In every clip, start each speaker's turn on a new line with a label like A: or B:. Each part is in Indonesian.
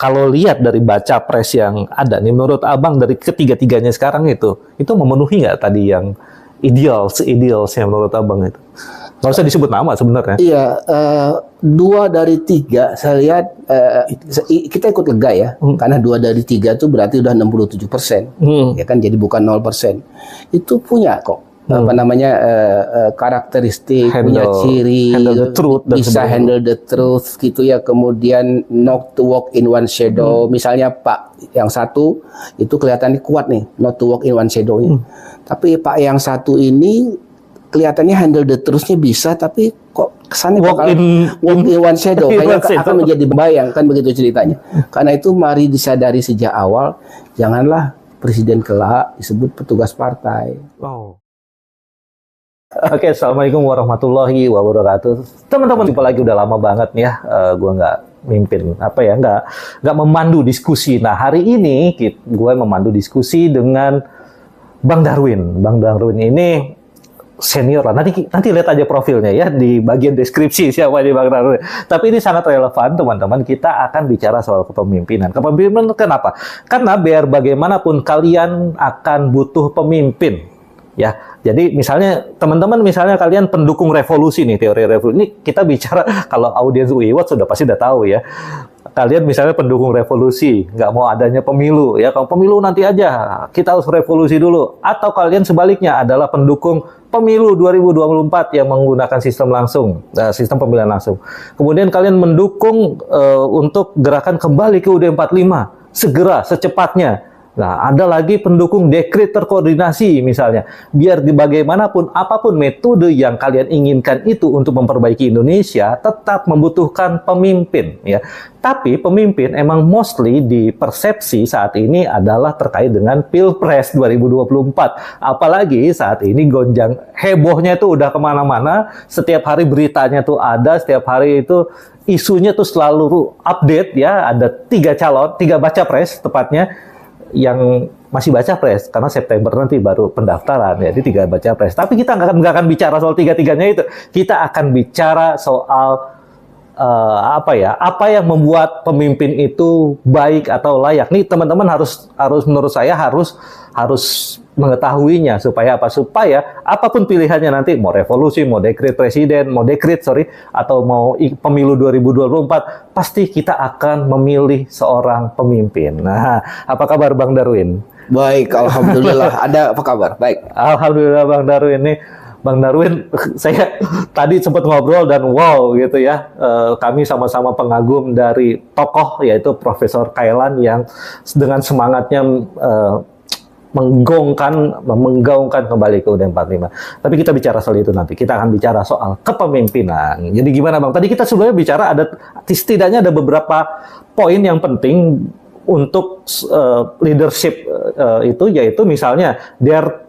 A: kalau lihat dari baca pres yang ada nih, menurut Abang dari ketiga-tiganya sekarang itu memenuhi nggak tadi yang idealsnya menurut Abang itu? Nggak usah disebut nama sebenarnya.
B: Iya, 2 dari 3 saya lihat kita ikut lega ya, karena 2 dari 3 itu berarti udah 67%, ya kan, jadi bukan 0%. Itu punya kok apa namanya karakteristik, punya ciri,
A: handle the truth,
B: bisa handle the truth gitu ya. Kemudian not to walk in one shadow. Misalnya Pak yang satu itu kelihatannya kuat nih, not to walk in one shadow-nya. Tapi Pak yang satu ini kelihatannya handle the truth-nya bisa, tapi kok kesannya walk in one shadow, kayak akan menjadi bayang, kan begitu ceritanya. Karena itu mari disadari sejak awal, janganlah presiden kelak disebut petugas partai.
A: Oke, assalamualaikum warahmatullahi wabarakatuh. Teman-teman, jumpa lagi, udah lama banget nih ya. Gue nggak mimpin nggak memandu diskusi. Nah, hari ini gue memandu diskusi dengan Bang Darwin. Bang Darwin ini senior lah. Nanti lihat aja profilnya ya di bagian deskripsi siapa nih Bang Darwin. Tapi ini sangat relevan, teman-teman. Kita akan bicara soal kepemimpinan. Kepemimpinan kenapa? Karena biar bagaimanapun kalian akan butuh pemimpin. Ya, jadi misalnya teman-teman, misalnya kalian pendukung revolusi nih, teori revolusi ini kita bicara kalau audiens UIWAT sudah pasti udah tahu ya. Kalian misalnya pendukung revolusi, nggak mau adanya pemilu ya, kalau pemilu nanti aja, kita harus revolusi dulu. Atau kalian sebaliknya adalah pendukung pemilu 2024 yang menggunakan sistem sistem pemilihan langsung. Kemudian kalian mendukung untuk gerakan kembali ke UUD 45 segera, secepatnya. Nah, ada lagi pendukung dekret terkoordinasi misalnya. Biar bagaimanapun, apapun metode yang kalian inginkan itu untuk memperbaiki Indonesia, tetap membutuhkan pemimpin. Ya. Tapi pemimpin emang mostly di persepsi saat ini adalah terkait dengan Pilpres 2024. Apalagi saat ini gonjang hebohnya itu udah kemana-mana. Setiap hari beritanya tuh ada, setiap hari itu isunya tuh selalu update ya. Ada 3 baca pres tepatnya yang masih baca pres, karena September nanti baru pendaftaran, jadi 3 baca pres. Tapi kita nggak akan bicara soal 3-3-nya itu. Kita akan bicara soal apa yang membuat pemimpin itu baik atau layak. Nih teman-teman harus menurut saya harus mengetahuinya supaya apapun pilihannya nanti, mau revolusi, mau dekret atau mau pemilu 2024, pasti kita akan memilih seorang pemimpin. Nah, apa kabar Bang Darwin?
B: Baik, alhamdulillah. Ada apa kabar? Baik.
A: Alhamdulillah Bang Darwin nih. Bang Darwin, saya tadi sempat ngobrol dan wow gitu ya, kami sama-sama pengagum dari tokoh yaitu Profesor Kailan yang dengan semangatnya menggaungkan kembali ke UUD 45. Tapi kita bicara soal itu nanti. Kita akan bicara soal kepemimpinan. Jadi gimana Bang? Tadi kita sebelumnya bicara setidaknya ada beberapa poin yang penting untuk leadership itu, yaitu misalnya dare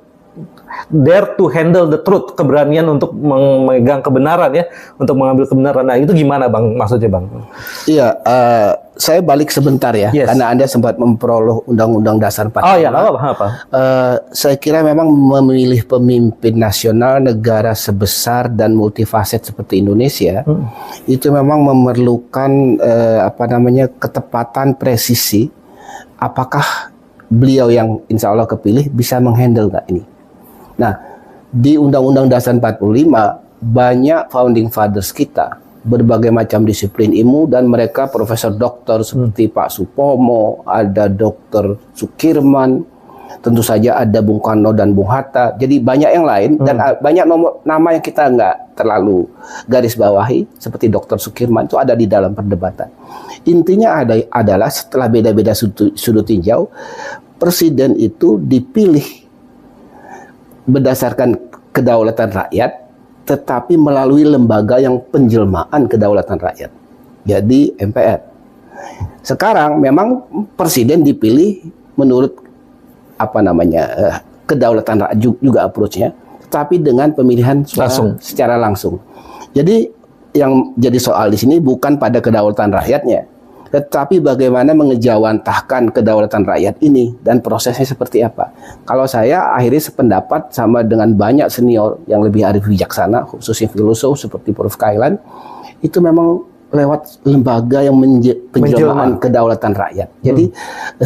A: to handle the truth, keberanian untuk memegang kebenaran ya, untuk mengambil kebenaran. Nah, itu gimana Bang maksudnya Bang?
B: Iya, saya balik sebentar ya, karena Anda sempat memperoleh Undang-Undang Dasar 45.
A: Oh ya, apa?
B: Saya kira memang memilih pemimpin nasional negara sebesar dan multifaset seperti Indonesia, itu memang memerlukan ketepatan, presisi. Apakah beliau yang insya Allah kepilih bisa menghandle nggak ini? Nah, di Undang-Undang Dasar 45 banyak founding fathers kita, berbagai macam disiplin ilmu, dan mereka profesor doktor seperti Pak Supomo, ada Dr. Sukirman, tentu saja ada Bung Karno dan Bung Hatta. Jadi banyak yang lain dan banyak nama yang kita nggak terlalu garis bawahi seperti Dr. Sukirman itu ada di dalam perdebatan. Intinya adalah setelah beda-beda sudut tinjau, presiden itu dipilih berdasarkan kedaulatan rakyat, tetapi melalui lembaga yang penjelmaan kedaulatan rakyat, jadi MPR. Sekarang memang presiden dipilih menurut kedaulatan rakyat juga approach-nya, tapi dengan pemilihan secara langsung. Jadi yang jadi soal di sini bukan pada kedaulatan rakyatnya, tetapi bagaimana mengejawantahkan kedaulatan rakyat ini dan prosesnya seperti apa. Kalau saya akhirnya sependapat sama dengan banyak senior yang lebih arif bijaksana, khususnya filosof seperti Prof. Kailan, itu memang lewat lembaga yang penjelmaan kedaulatan rakyat. Jadi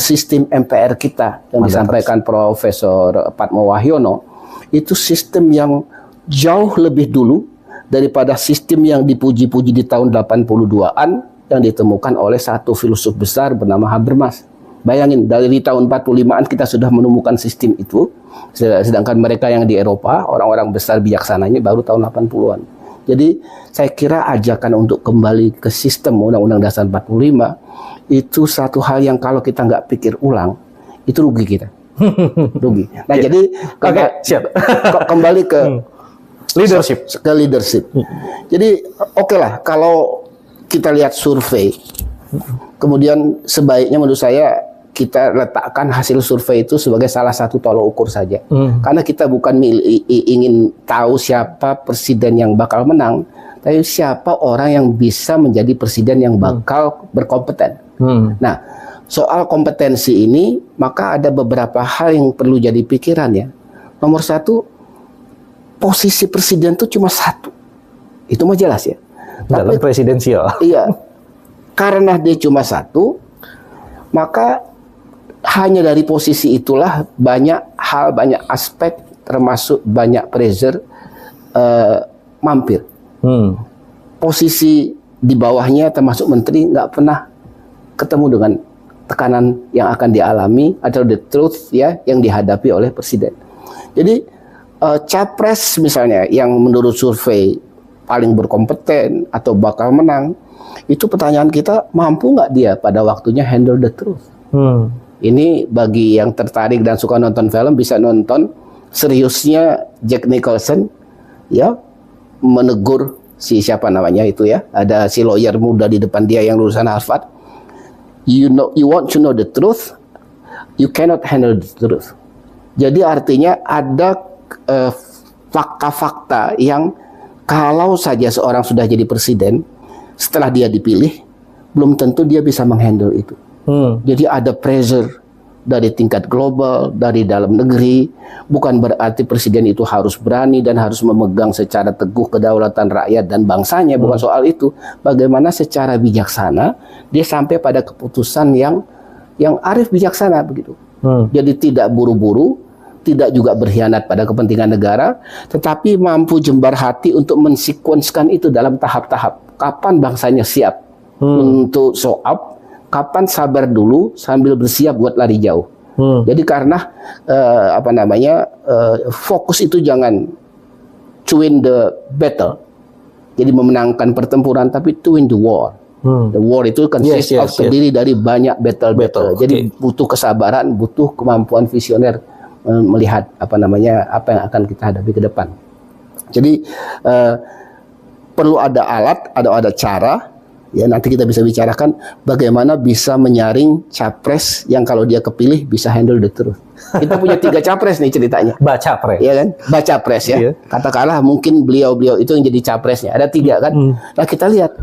B: sistem MPR kita yang disampaikan Profesor Padmo Wahyono itu sistem yang jauh lebih dulu daripada sistem yang dipuji-puji di tahun 82-an yang ditemukan oleh satu filsuf besar bernama Habermas. Bayangin, dari tahun 45-an kita sudah menemukan sistem itu, sedangkan mereka yang di Eropa, orang-orang besar bijaksananya baru tahun 80-an. Jadi saya kira ajakan untuk kembali ke sistem Undang-Undang Dasar 45 itu satu hal yang kalau kita nggak pikir ulang, itu rugi kita. Rugi. Nah, jadi kembali ke leadership. Jadi oke lah kalau kita lihat survei, kemudian sebaiknya menurut saya kita letakkan hasil survei itu sebagai salah satu tolok ukur saja. Karena kita bukan ingin tahu siapa presiden yang bakal menang, tapi siapa orang yang bisa menjadi presiden yang bakal berkompeten. Nah, soal kompetensi ini, maka ada beberapa hal yang perlu jadi pikiran ya. Nomor satu, posisi presiden itu cuma satu. Itu mah jelas ya.
A: Dalam presidensial.
B: Iya. Karena dia cuma satu, maka hanya dari posisi itulah banyak hal, banyak aspek, termasuk banyak pressure mampir. Posisi di bawahnya termasuk menteri nggak pernah ketemu dengan tekanan yang akan dialami atau the truth ya yang dihadapi oleh presiden. Jadi capres misalnya yang menurut survei paling berkompeten atau bakal menang, itu pertanyaan kita, mampu nggak dia pada waktunya handle the truth? Ini bagi yang tertarik dan suka nonton film bisa nonton seriusnya Jack Nicholson ya menegur si siapa namanya itu ya, ada si lawyer muda di depan dia yang lulusan Harvard. You want to know the truth, you cannot handle the truth. Jadi artinya ada fakta-fakta yang kalau saja seorang sudah jadi presiden, setelah dia dipilih, belum tentu dia bisa menghandle itu. Jadi ada pressure dari tingkat global, dari dalam negeri. Bukan berarti presiden itu harus berani dan harus memegang secara teguh kedaulatan rakyat dan bangsanya. Bukan soal itu. Bagaimana secara bijaksana dia sampai pada keputusan yang arif bijaksana begitu. Jadi tidak buru-buru, tidak juga berkhianat pada kepentingan negara, tetapi mampu jembar hati untuk mensekuenskan itu dalam tahap-tahap. Kapan bangsanya siap untuk show up, kapan sabar dulu sambil bersiap buat lari jauh. Jadi karena fokus itu jangan to win the battle, jadi memenangkan pertempuran, tapi to win the war. The war itu terdiri dari banyak battle. Jadi butuh kesabaran, butuh kemampuan visioner melihat apa yang akan kita hadapi ke depan. Jadi perlu ada alat, ada cara. Ya, nanti kita bisa bicarakan bagaimana bisa menyaring capres yang kalau dia kepilih bisa handle the truth. Kita punya 3 capres nih ceritanya.
A: Baca pres.
B: Iya kan? Baca pres ya. Iya. Katakanlah mungkin beliau itu yang jadi capresnya. Ada 3 kan? Nah, kita lihat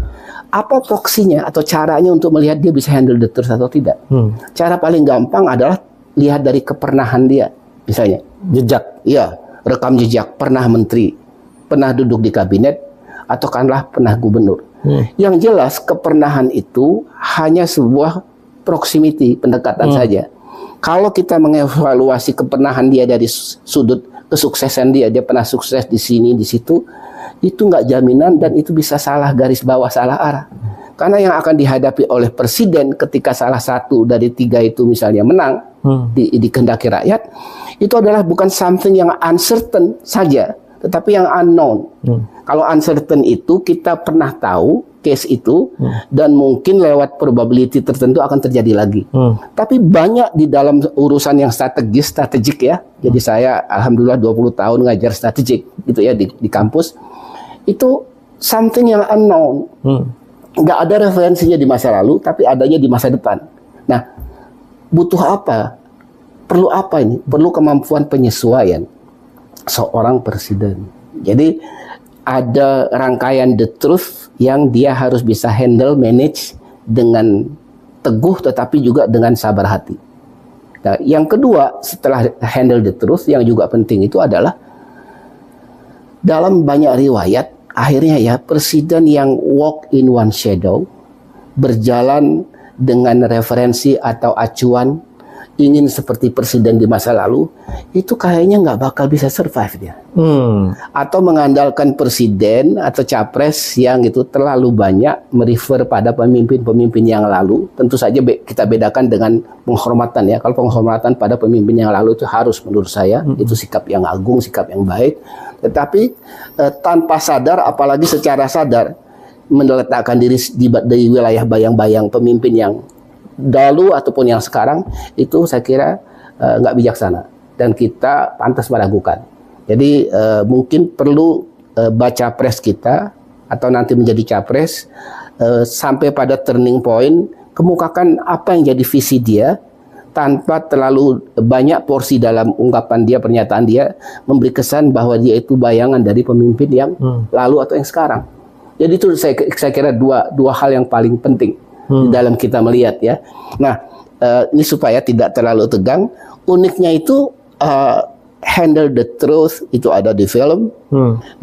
B: apa proksinya atau caranya untuk melihat dia bisa handle the truth atau tidak. Cara paling gampang adalah lihat dari kepernahan dia. Misalnya
A: jejak.
B: Iya, rekam jejak, pernah menteri, pernah duduk di kabinet, atau kanlah pernah gubernur. Yang jelas kepernahan itu hanya sebuah proximity, pendekatan saja. Kalau kita mengevaluasi kepernahan dia dari sudut kesuksesan dia pernah sukses di sini, di situ, itu nggak jaminan dan itu bisa salah garis bawah, salah arah. Karena yang akan dihadapi oleh presiden ketika salah satu dari 3 itu misalnya menang dikehendaki rakyat, itu adalah bukan something yang uncertain saja, tetapi yang unknown. Kalau uncertain itu kita pernah tahu case itu dan mungkin lewat probability tertentu akan terjadi lagi. Tapi banyak di dalam urusan yang strategik ya. Jadi saya alhamdulillah 20 tahun ngajar strategik gitu ya di kampus. Itu something yang unknown. Nggak ada referensinya di masa lalu, tapi adanya di masa depan. Nah, butuh apa? Perlu apa ini? Perlu kemampuan penyesuaian seorang presiden. Jadi ada rangkaian the truth yang dia harus bisa handle, manage dengan teguh tetapi juga dengan sabar hati. Nah, yang kedua setelah handle the truth yang juga penting itu adalah dalam banyak riwayat akhirnya ya presiden yang walk in one shadow, berjalan dengan referensi atau acuan ingin seperti presiden di masa lalu, itu kayaknya nggak bakal bisa survive dia. Atau mengandalkan presiden atau capres yang itu terlalu banyak merefer pada pemimpin-pemimpin yang lalu. Tentu saja kita bedakan dengan penghormatan ya. Kalau penghormatan pada pemimpin yang lalu itu harus menurut saya itu sikap yang agung, sikap yang baik. Tetapi tanpa sadar, apalagi secara sadar, meletakkan diri di wilayah bayang-bayang pemimpin yang dahulu ataupun yang sekarang, itu saya kira nggak bijaksana dan kita pantas meragukan. Jadi mungkin perlu baca pres kita atau nanti menjadi capres sampai pada turning point, kemukakan apa yang jadi visi dia tanpa terlalu banyak porsi dalam ungkapan dia, pernyataan dia memberi kesan bahwa dia itu bayangan dari pemimpin yang lalu atau yang sekarang. Jadi itu saya kira dua hal yang paling penting di dalam kita melihat ya. Nah, ini supaya tidak terlalu tegang. Uniknya itu handle the truth itu ada di film.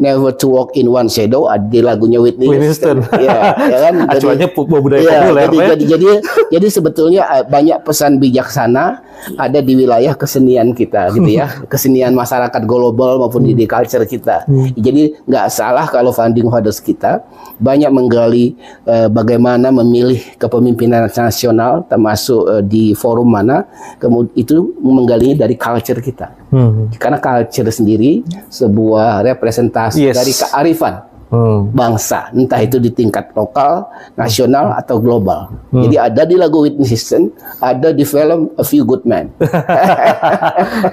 B: Never to walk in one shadow ada di lagunya Whitney Houston. Ya kan?
A: Acuannya budaya populer.
B: Jadi sebetulnya banyak pesan bijaksana ada di wilayah kesenian kita gitu ya. Kesenian masyarakat global maupun di culture kita. Jadi nggak salah kalau founding fathers kita banyak menggali bagaimana memilih kepemimpinan nasional termasuk di forum mana, kemudian itu menggalinya dari culture kita. Karena culture sendiri sebuah representasi dari kearifan bangsa, entah itu di tingkat lokal, nasional atau global. Jadi ada di lagu Whitney Houston, ada di film A Few Good Men.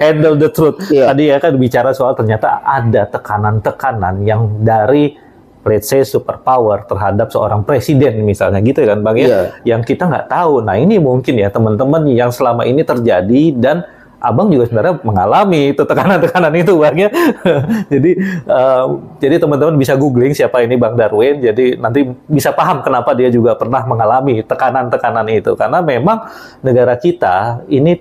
A: Handle the truth. Tadi ya kan bicara soal ternyata ada tekanan-tekanan yang dari let's say superpower terhadap seorang presiden misalnya gitu kan Bang ya, yang kita nggak tahu. Nah ini mungkin ya teman-teman yang selama ini terjadi dan Abang juga sebenarnya mengalami itu tekanan-tekanan itu Bang ya. Jadi teman-teman bisa googling siapa ini Bang Darwin. Jadi nanti bisa paham kenapa dia juga pernah mengalami tekanan-tekanan itu. Karena memang negara kita ini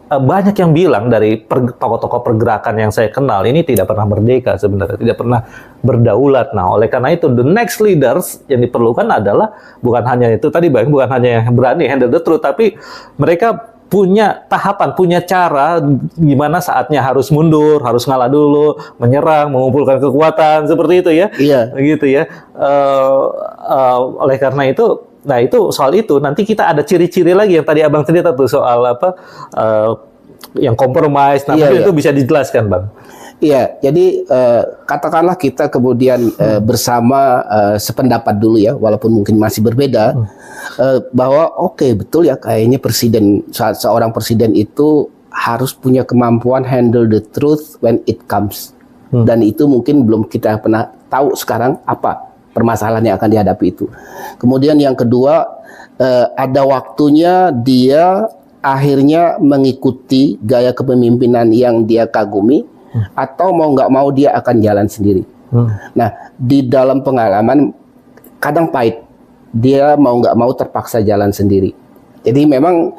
A: banyak yang bilang dari tokoh-tokoh pergerakan yang saya kenal ini tidak pernah merdeka sebenarnya, tidak pernah berdaulat. Nah, oleh karena itu the next leaders yang diperlukan adalah bukan hanya itu tadi Bang, bukan hanya yang berani handle the truth, tapi mereka punya tahapan, punya cara gimana saatnya harus mundur, harus ngalah dulu, menyerang, mengumpulkan kekuatan seperti itu ya. Iya. Gitu ya. Oleh karena itu, nah itu soal itu nanti kita ada ciri-ciri lagi yang tadi Abang cerita tuh soal apa yang kompromis. Nah, itu bisa dijelaskan Bang.
B: Iya, jadi katakanlah kita kemudian bersama sependapat dulu ya, walaupun mungkin masih berbeda, bahwa oke, betul ya kayaknya seorang presiden itu harus punya kemampuan handle the truth when it comes. Dan itu mungkin belum kita pernah tahu sekarang apa permasalahan yang akan dihadapi itu. Kemudian yang kedua, ada waktunya dia akhirnya mengikuti gaya kepemimpinan yang dia kagumi, atau mau nggak mau dia akan jalan sendiri. Nah, di dalam pengalaman kadang pahit, dia mau nggak mau terpaksa jalan sendiri. Jadi memang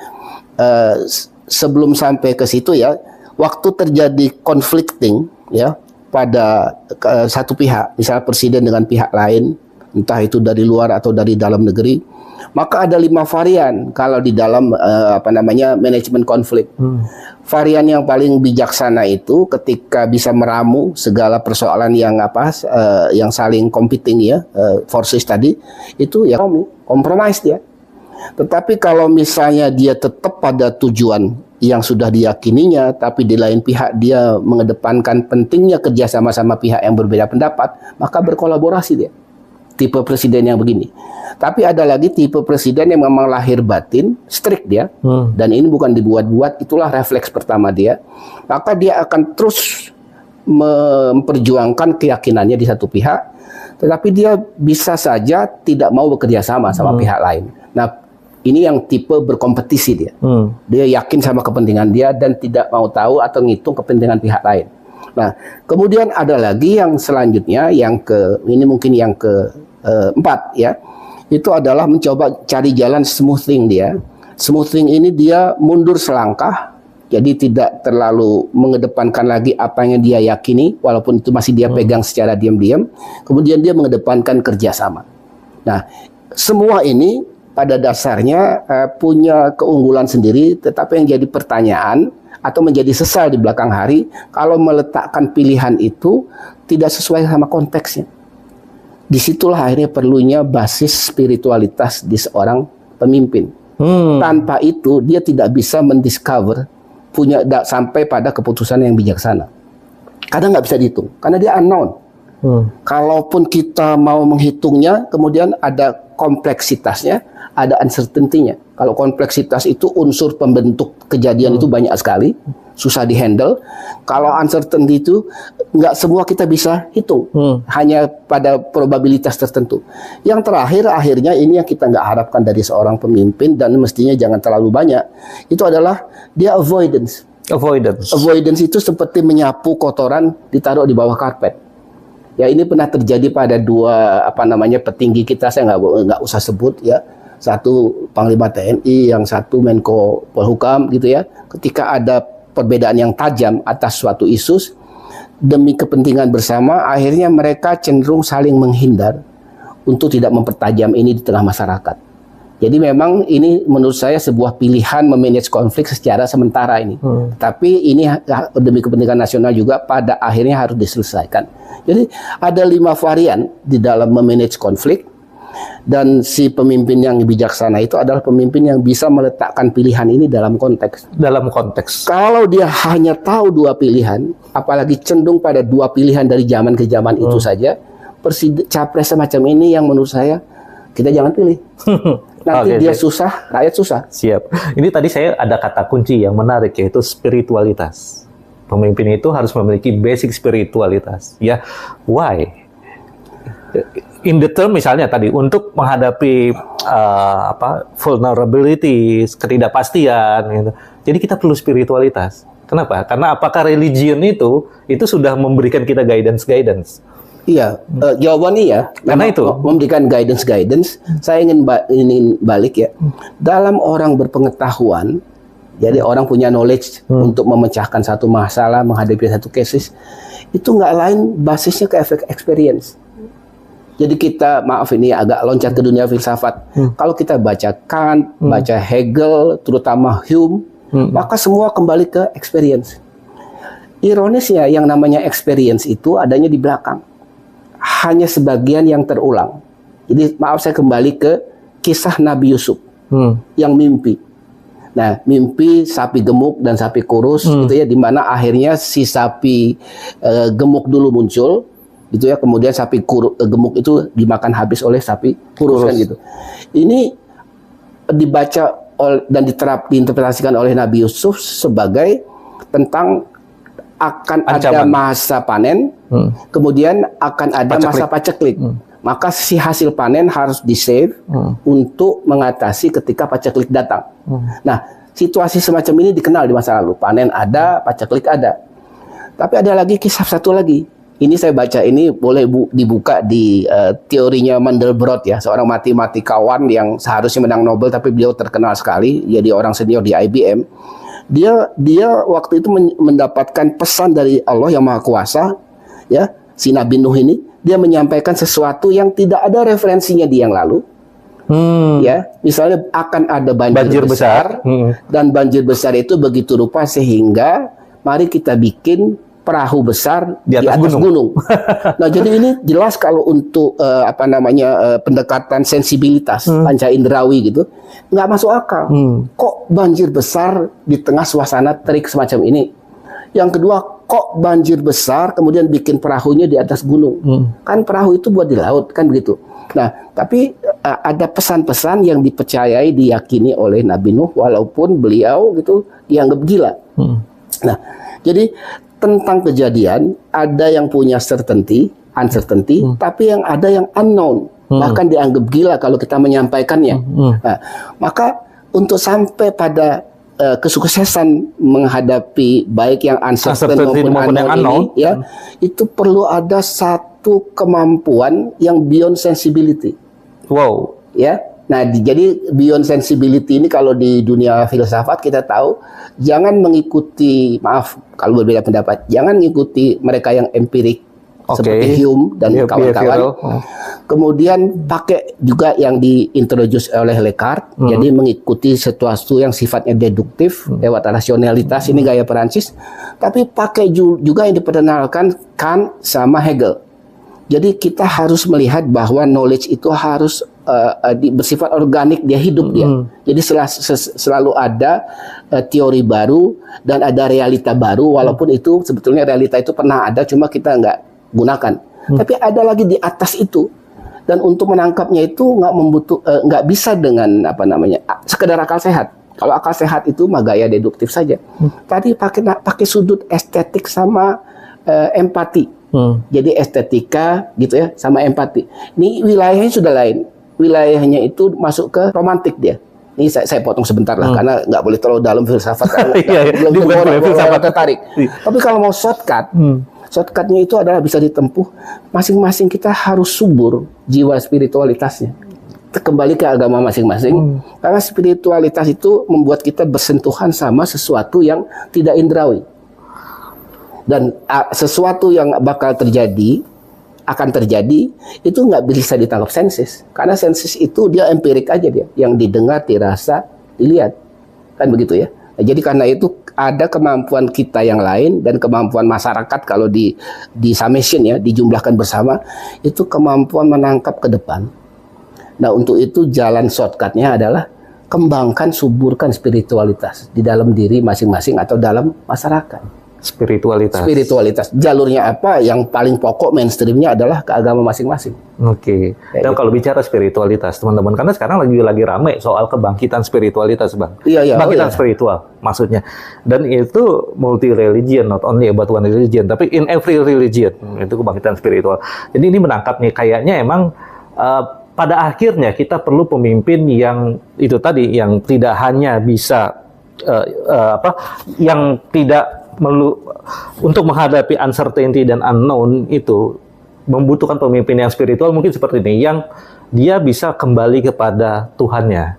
B: sebelum sampai ke situ ya, waktu terjadi conflicting ya pada satu pihak, misalnya presiden dengan pihak lain, entah itu dari luar atau dari dalam negeri, maka ada 5 varian kalau di dalam manajemen konflik. Varian yang paling bijaksana itu ketika bisa meramu segala persoalan yang yang saling competing ya, forces tadi, itu ya kompromis dia. Tetapi kalau misalnya dia tetap pada tujuan yang sudah diyakininya, tapi di lain pihak dia mengedepankan pentingnya kerja sama-sama pihak yang berbeda pendapat, maka berkolaborasi dia. Tipe presiden yang begini. Tapi ada lagi tipe presiden yang memang lahir batin, strict dia, dan ini bukan dibuat-buat, itulah refleks pertama dia. Maka dia akan terus memperjuangkan keyakinannya di satu pihak, tetapi dia bisa saja tidak mau bekerja sama pihak lain. Nah, ini yang tipe berkompetisi dia. Dia yakin sama kepentingan dia dan tidak mau tahu atau ngitung kepentingan pihak lain. Nah, kemudian ada lagi yang selanjutnya, ini mungkin yang keempat ya, itu adalah mencoba cari jalan smoothing dia. Smoothing ini dia mundur selangkah, Jadi tidak terlalu mengedepankan lagi apa yang dia yakini, walaupun itu masih dia pegang secara diam-diam. Kemudian dia mengedepankan kerjasama. Nah, semua ini pada dasarnya punya keunggulan sendiri, tetapi yang jadi pertanyaan atau menjadi sesal di belakang hari kalau meletakkan pilihan itu tidak sesuai sama konteksnya. Disitulah akhirnya perlunya basis spiritualitas di seorang pemimpin. Tanpa itu dia tidak bisa mendiscover sampai pada keputusan yang bijaksana. Kadang nggak bisa dihitung karena dia unknown. Kalaupun kita mau menghitungnya, kemudian ada kompleksitasnya, ada uncertainty-nya. Kalau kompleksitas itu unsur pembentuk kejadian itu banyak sekali, susah dihandle. Kalau uncertainty itu nggak semua kita bisa hitung, hanya pada probabilitas tertentu. Yang terakhir akhirnya ini yang kita nggak harapkan dari seorang pemimpin dan mestinya jangan terlalu banyak. Itu adalah dia avoidance. Avoidance itu seperti menyapu kotoran ditaruh di bawah karpet. Ya, ini pernah terjadi pada dua petinggi kita, saya nggak usah sebut ya. Satu Panglima TNI, yang satu Menko Polhukam gitu ya. Ketika ada perbedaan yang tajam atas suatu isu, demi kepentingan bersama, akhirnya mereka cenderung saling menghindar untuk tidak mempertajam ini di tengah masyarakat. Jadi memang ini menurut saya sebuah pilihan memanage konflik secara sementara ini. Tapi ini demi kepentingan nasional juga pada akhirnya harus diselesaikan. Jadi ada 5 varian di dalam memanage konflik. Dan si pemimpin yang bijaksana itu adalah pemimpin yang bisa meletakkan pilihan ini dalam konteks. Kalau dia hanya tahu 2 pilihan, apalagi cenderung pada 2 pilihan dari zaman ke zaman itu saja, capres semacam ini yang menurut saya kita jangan pilih. Nanti dia susah, rakyat susah.
A: Siap. Ini tadi saya ada kata kunci yang menarik, yaitu spiritualitas. Pemimpin itu harus memiliki basic spiritualitas. Ya, why? In the term misalnya tadi untuk menghadapi vulnerabilities, ketidakpastian gitu. Jadi kita perlu spiritualitas. Kenapa? Karena apakah religion itu sudah memberikan kita guidance?
B: Iya, jawabannya ya.
A: Karena itu
B: memberikan guidance. Saya ingin balik ya. Dalam orang berpengetahuan, jadi orang punya knowledge untuk memecahkan satu masalah, menghadapi satu cases, itu nggak lain basisnya ke efek experience. Jadi kita, maaf ini agak loncat ke dunia filsafat. Kalau kita baca Kant, baca Hegel, terutama Hume, maka semua kembali ke experience. Ironisnya yang namanya experience itu adanya di belakang. Hanya sebagian yang terulang. Jadi maaf saya kembali ke kisah Nabi Yusuf yang mimpi. Nah, mimpi sapi gemuk dan sapi kurus gitu ya, di mana akhirnya si sapi gemuk dulu muncul. Gitu ya, kemudian sapi gemuk itu dimakan habis oleh sapi kurus. Kan gitu. Ini dibaca dan diinterpretasikan oleh Nabi Yusuf sebagai tentang akan ada masa panen, kemudian akan ada masa paceklik. Maka si hasil panen harus di-save untuk mengatasi ketika paceklik datang. Nah, situasi semacam ini dikenal di masa lalu. Panen ada, paceklik ada. Tapi ada lagi kisah satu lagi. Ini saya baca ini boleh dibuka di teorinya Mandelbrot ya, seorang matematikawan yang seharusnya menang Nobel tapi beliau terkenal sekali, jadi orang senior di IBM. Dia waktu itu mendapatkan pesan dari Allah yang Maha Kuasa, ya, si Nabi Nuh ini, dia menyampaikan sesuatu yang tidak ada referensinya di yang lalu. Ya, misalnya akan ada banjir besar. Dan banjir besar itu begitu rupa sehingga mari kita bikin perahu besar di atas gunung. Nah, jadi ini jelas kalau untuk pendekatan sensibilitas panca indrawi gitu, nggak masuk akal. Kok banjir besar di tengah suasana terik semacam ini? Yang kedua, kok banjir besar kemudian bikin perahunya di atas gunung? Kan perahu itu buat di laut, kan begitu. Nah, tapi ada pesan-pesan yang dipercayai, diyakini oleh Nabi Nuh walaupun beliau gitu dianggap gila. Nah, jadi tentang kejadian ada yang punya uncertainty, tapi yang ada yang unknown, bahkan dianggap gila kalau kita menyampaikannya. Nah, maka untuk sampai pada kesuksesan menghadapi baik yang uncertain maupun unknown ini, ya, itu perlu ada satu kemampuan yang beyond sensibility.
A: Wow.
B: Ya, Nah, jadi beyond sensibility ini kalau di dunia filsafat kita tahu jangan mengikuti, maaf kalau berbeda pendapat, jangan mengikuti mereka yang empirik seperti Hume dan kawan-kawan. Kemudian pakai juga yang diintroduce oleh Descartes, jadi mengikuti sesuatu yang sifatnya deduktif lewat rasionalitas, ini gaya Perancis. Tapi pakai juga yang diperkenalkan Kant sama Hegel. Jadi kita harus melihat bahwa knowledge itu harus bersifat organik, dia hidup dia. Jadi selalu ada teori baru dan ada realita baru, walaupun itu sebetulnya realita itu pernah ada, cuma kita nggak gunakan. Tapi ada lagi di atas itu, dan untuk menangkapnya itu nggak bisa dengan sekedar akal sehat. Kalau akal sehat itu mah gaya deduktif saja. Tadi pakai sudut estetik sama empati. Jadi estetika gitu ya sama empati. Ini wilayahnya sudah lain. Wilayahnya itu masuk ke romantik dia. Ini saya potong sebentar lah, karena nggak boleh terlalu dalam filsafat, belum orang tertarik. Tapi kalau mau shortcut, shortcutnya itu adalah bisa ditempuh. Masing-masing kita harus subur jiwa spiritualitasnya. Kembali ke agama masing-masing, karena spiritualitas itu membuat kita bersentuhan sama sesuatu yang tidak indrawi. Dan sesuatu yang akan terjadi itu nggak bisa ditangkap sensus, karena sensus itu dia empirik aja, dia yang didengar, dirasa, dilihat, kan begitu ya. Nah, jadi karena itu ada kemampuan kita yang lain dan kemampuan masyarakat kalau di summation ya, dijumlahkan bersama, itu kemampuan menangkap ke depan. Nah, untuk itu jalan shortcutnya adalah kembangkan, suburkan spiritualitas di dalam diri masing-masing atau dalam masyarakat. Spiritualitas. Jalurnya apa? Yang paling pokok mainstreamnya adalah ke agama masing-masing.
A: Oke. Dan kalau bicara spiritualitas, teman-teman, karena sekarang lagi ramai soal kebangkitan spiritualitas, Bang. Kebangkitan spiritual, maksudnya. Dan itu multi religion, not only about one religion, tapi in every religion itu kebangkitan spiritual. Jadi ini menangkap nih, kayaknya emang pada akhirnya kita perlu pemimpin yang itu tadi, yang tidak hanya bisa yang tidak untuk menghadapi uncertainty dan unknown, itu membutuhkan pemimpin yang spiritual mungkin seperti ini, yang dia bisa kembali kepada Tuhannya,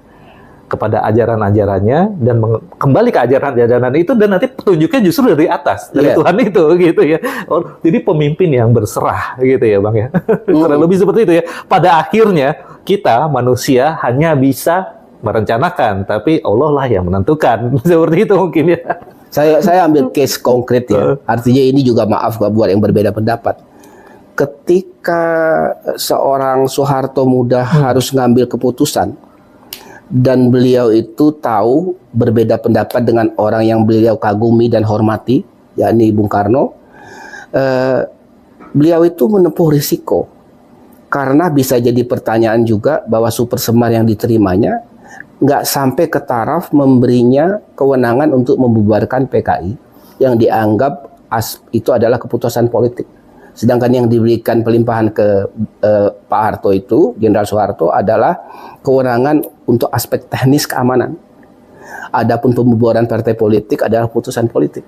A: kepada ajaran-ajarannya, dan kembali ke ajaran-ajaran itu, dan nanti petunjuknya justru dari atas, dari Tuhan itu, gitu ya. Jadi pemimpin yang berserah, gitu ya, Bang ya. Kurang lebih seperti itu ya. Pada akhirnya kita manusia hanya bisa merencanakan, tapi Allah lah yang menentukan. Seperti itu mungkin ya.
B: Saya ambil case konkret ya. Artinya ini juga maaf buat yang berbeda pendapat. Ketika seorang Soeharto muda harus ngambil keputusan, dan beliau itu tahu berbeda pendapat dengan orang yang beliau kagumi dan hormati, yakni Bung Karno, beliau itu menempuh risiko. Karena bisa jadi pertanyaan juga bahwa Super Semar yang diterimanya nggak sampai ke taraf memberinya kewenangan untuk membubarkan PKI yang dianggap itu adalah keputusan politik. Sedangkan yang diberikan pelimpahan ke Pak Harto itu, Jenderal Soeharto, adalah kewenangan untuk aspek teknis keamanan. Adapun pembubaran partai politik adalah keputusan politik.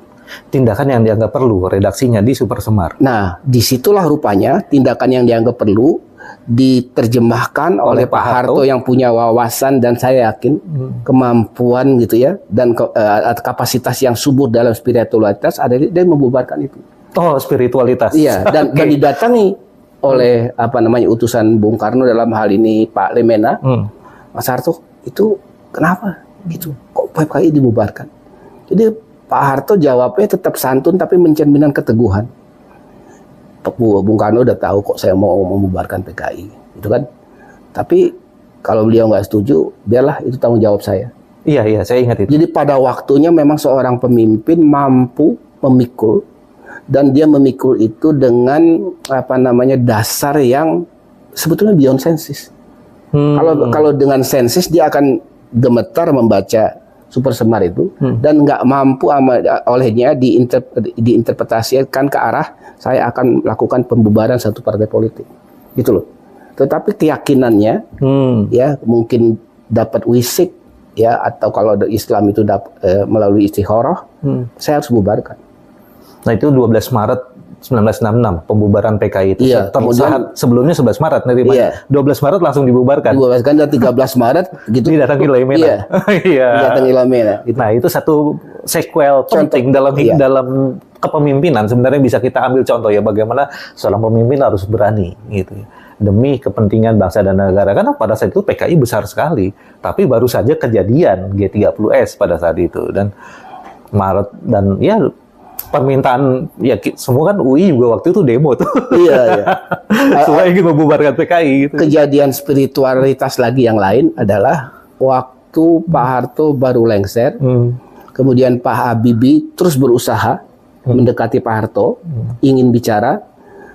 A: Tindakan yang dianggap perlu, redaksinya di Super Semar.
B: Nah, disitulah rupanya tindakan yang dianggap perlu diterjemahkan oleh Pak Harto yang punya wawasan dan saya yakin kemampuan gitu ya, dan kapasitas yang subur dalam spiritualitas, ada dia membubarkan itu.
A: Oh, spiritualitas.
B: Iya, dan didatangi oleh utusan Bung Karno, dalam hal ini Pak Lemena. Mas Harto, itu kenapa gitu? Kok PKI dibubarkan? Jadi Pak Harto jawabnya tetap santun tapi mencerminkan keteguhan. Bung Karno udah tahu kok saya mau membubarkan PKI, gitu kan? Tapi kalau beliau nggak setuju, biarlah itu tanggung jawab saya.
A: Iya, saya ingat itu.
B: Jadi pada waktunya memang seorang pemimpin mampu memikul, dan dia memikul itu dengan dasar yang sebetulnya beyond senses. Kalau dengan senses dia akan gemetar membaca Super Semar itu, dan nggak mampu olehnya diinterpretasikan ke arah saya akan melakukan pembubaran satu partai politik, gitu loh. Tetapi keyakinannya, ya mungkin dapat wisik, ya, atau kalau Islam itu melalui istikharah, saya harus bubarkan.
A: Nah itu 12 Maret 1966 pembubaran PKI itu.
B: Iya, kemudian
A: sebelumnya 11 Maret nerima.
B: Iya.
A: 12 Maret langsung dibubarkan.
B: Dibubarkan dan 13 Maret gitu.
A: Didatangi Lemena.
B: Iya.
A: Iya.
B: Didatangi Lemena. Gitu.
A: Nah, itu satu sequel penting dalam kepemimpinan. Sebenarnya bisa kita ambil contoh ya bagaimana seorang pemimpin harus berani gitu ya. Demi kepentingan bangsa dan negara. Karena pada saat itu PKI besar sekali, tapi baru saja kejadian G30S pada saat itu dan Maret dan ya permintaan ya semua kan UI juga waktu itu demo tuh.
B: Iya, iya.
A: Supaya ingin membubarkan PKI gitu.
B: Kejadian spiritualitas lagi yang lain adalah waktu Pak Harto baru lengser, kemudian Pak Habibie terus berusaha mendekati Pak Harto, ingin bicara,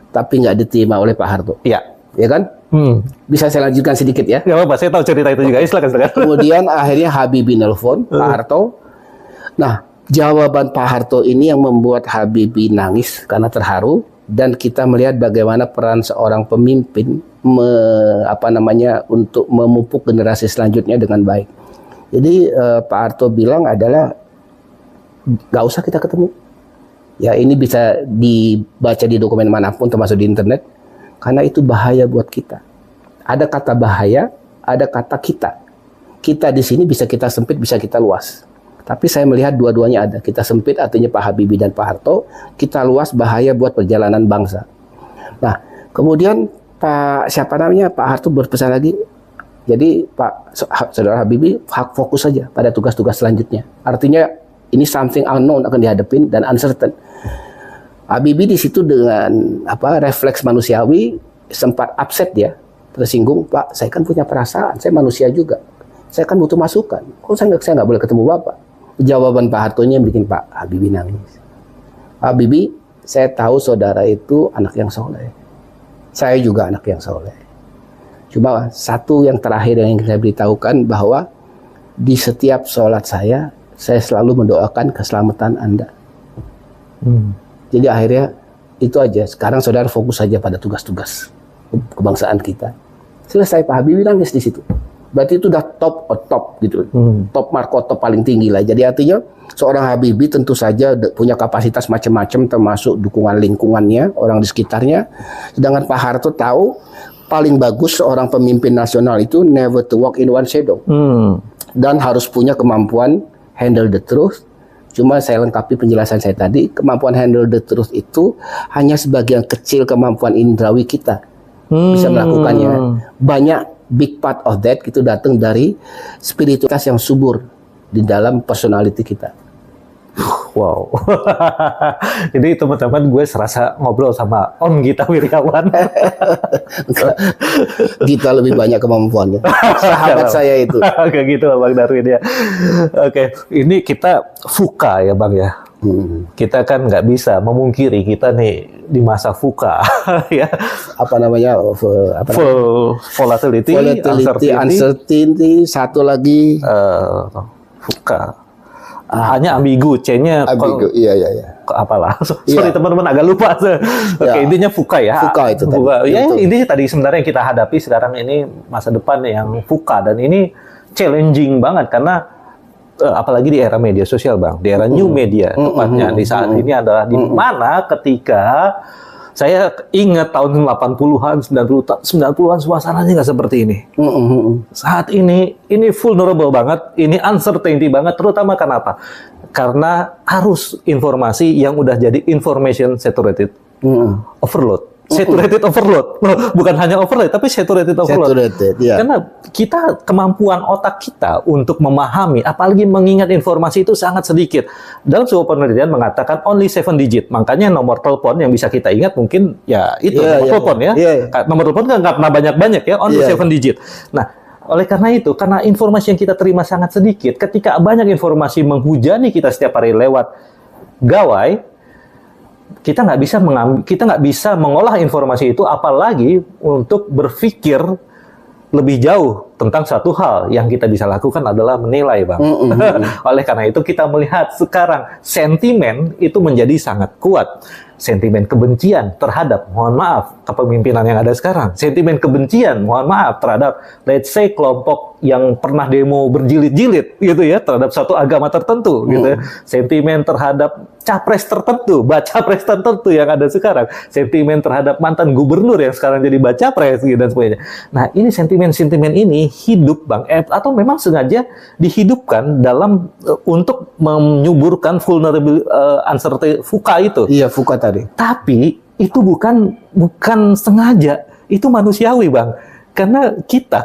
B: tapi nggak diterima oleh Pak Harto.
A: Iya.
B: Ya kan? Bisa saya lanjutkan sedikit ya?
A: Ya apa, saya tahu cerita itu juga. Silakan.
B: Kemudian akhirnya Habibie nelfon Pak Harto. Nah, jawaban Pak Harto ini yang membuat Habibie nangis karena terharu dan kita melihat bagaimana peran seorang pemimpin untuk memupuk generasi selanjutnya dengan baik. Jadi Pak Harto bilang adalah nggak usah kita ketemu. Ya ini bisa dibaca di dokumen manapun termasuk di internet. Karena itu bahaya buat kita. Ada kata bahaya, ada kata kita. Kita di sini bisa kita sempit, bisa kita luas. Tapi saya melihat dua-duanya ada. Kita sempit artinya Pak Habibie dan Pak Harto. Kita luas bahaya buat perjalanan bangsa. Nah, kemudian Pak Harto berpesan lagi. Jadi Saudara Habibie fokus saja pada tugas-tugas selanjutnya. Artinya ini something unknown akan dihadapin dan uncertain. Habibie di situ dengan refleks manusiawi sempat upset dia, tersinggung. Pak, saya kan punya perasaan, saya manusia juga, saya kan butuh masukan. Kok saya nggak boleh ketemu Bapak? Jawaban Pak Hartonya yang bikin Pak Habibie nangis. Habibie, saya tahu saudara itu anak yang soleh, saya juga anak yang soleh. Cuma satu yang terakhir yang ingin saya beritahukan bahwa di setiap sholat saya selalu mendoakan keselamatan Anda. Jadi akhirnya itu aja. Sekarang saudara fokus saja pada tugas-tugas kebangsaan kita. Selesai, Pak Habibie nangis di situ. Berarti itu udah top gitu. Top markotop paling tinggi lah. Jadi artinya seorang Habibie tentu saja punya kapasitas macam-macam termasuk dukungan lingkungannya, orang di sekitarnya. Sedangkan Pak Harto tahu paling bagus seorang pemimpin nasional itu never to walk in one shadow. Dan harus punya kemampuan handle the truth. Cuma saya lengkapi penjelasan saya tadi, kemampuan handle the truth itu hanya sebagian kecil kemampuan indrawi kita bisa melakukannya. Banyak big part of that itu datang dari spiritualitas yang subur di dalam personality kita.
A: Wow. Jadi teman-teman gue serasa ngobrol sama Om Gita Wirjawan.
B: Gita lebih banyak kemampuannya. Sahabat saya itu.
A: Kayak gitu lah Bang Darwin ya. Oke, ini kita fuka ya Bang ya. Kita kan nggak bisa memungkiri kita nih di masa fuka ya. Volatility,
B: uncertainty, satu lagi
A: fuka. Hanya ambigu, C-nya
B: iya.
A: Apalah. Sorry teman-teman agak lupa. Oke, intinya fuka ya.
B: Fuka itu
A: fuka. Ya, intinya tadi sebenarnya yang kita hadapi sekarang ini masa depan yang fuka dan ini challenging banget karena apalagi di era media sosial, Bang. Di era new media tepatnya di saat ini adalah di mana ketika saya ingat tahun 80-an, 90-an suasananya nggak seperti ini. Saat ini vulnerable banget, ini uncertainty banget, terutama kenapa? Karena arus informasi yang udah jadi information saturated overload. Saturated overload, bukan hanya overload, tapi saturated overload. Karena kemampuan otak kita untuk memahami, apalagi mengingat informasi itu sangat sedikit. Dalam sebuah penelitian mengatakan only 7 digit. Makanya nomor telepon yang bisa kita ingat mungkin ya itu nomor telepon ya. Nomor telepon kan nggak pernah banyak-banyak ya, only 7 digit. Nah, oleh karena itu, karena informasi yang kita terima sangat sedikit, ketika banyak informasi menghujani kita setiap hari lewat gawai, kita nggak bisa mengolah informasi itu, apalagi untuk berpikir lebih jauh tentang satu hal yang kita bisa lakukan adalah menilai, Bang. Oleh karena itu kita melihat sekarang sentimen itu menjadi sangat kuat. sentimen kebencian terhadap, mohon maaf, kepemimpinan yang ada sekarang. Sentimen kebencian, mohon maaf, terhadap, let's say, kelompok yang pernah demo berjilid-jilid, gitu ya, terhadap satu agama tertentu, gitu ya. Sentimen terhadap capres tertentu, baca pres tertentu yang ada sekarang. Sentimen terhadap mantan gubernur yang sekarang jadi baca pres, gitu, dan sebagainya. Nah, ini sentimen-sentimen ini hidup, Bang, atau memang sengaja dihidupkan dalam untuk menyuburkan vulnerable uncertainty VUCA itu.
B: Iya, VUCA tadi.
A: Tapi itu bukan sengaja, itu manusiawi, Bang. Karena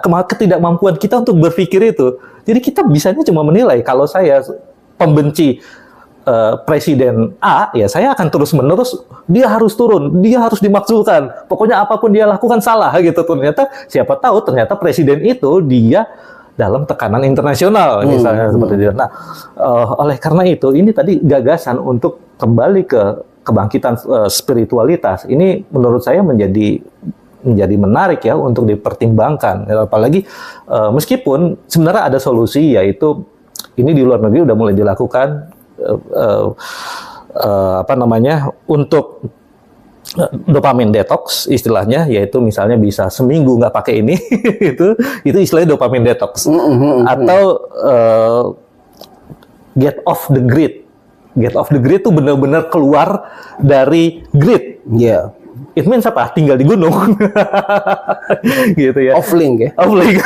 A: ketidakmampuan kita untuk berpikir itu. Jadi kita bisanya cuma menilai. Kalau saya pembenci Presiden A, ya saya akan terus-menerus, dia harus turun, dia harus dimakzulkan. Pokoknya apapun dia lakukan salah gitu. Ternyata siapa tahu ternyata Presiden itu dia dalam tekanan internasional misalnya seperti itu. Nah, oleh karena itu ini tadi gagasan untuk kembali ke kebangkitan spiritualitas. Ini menurut saya menjadi menarik ya untuk dipertimbangkan. Apalagi meskipun sebenarnya ada solusi, yaitu ini di luar negeri udah mulai dilakukan untuk dopamin detox istilahnya, yaitu misalnya bisa seminggu nggak pakai ini itu istilahnya dopamin detox. Atau get off the grid. Get off the grid itu benar-benar keluar dari grid.
B: Iya.
A: It means apa? Tinggal di gunung. Gitu ya.
B: Offlink ya.
A: Offlink,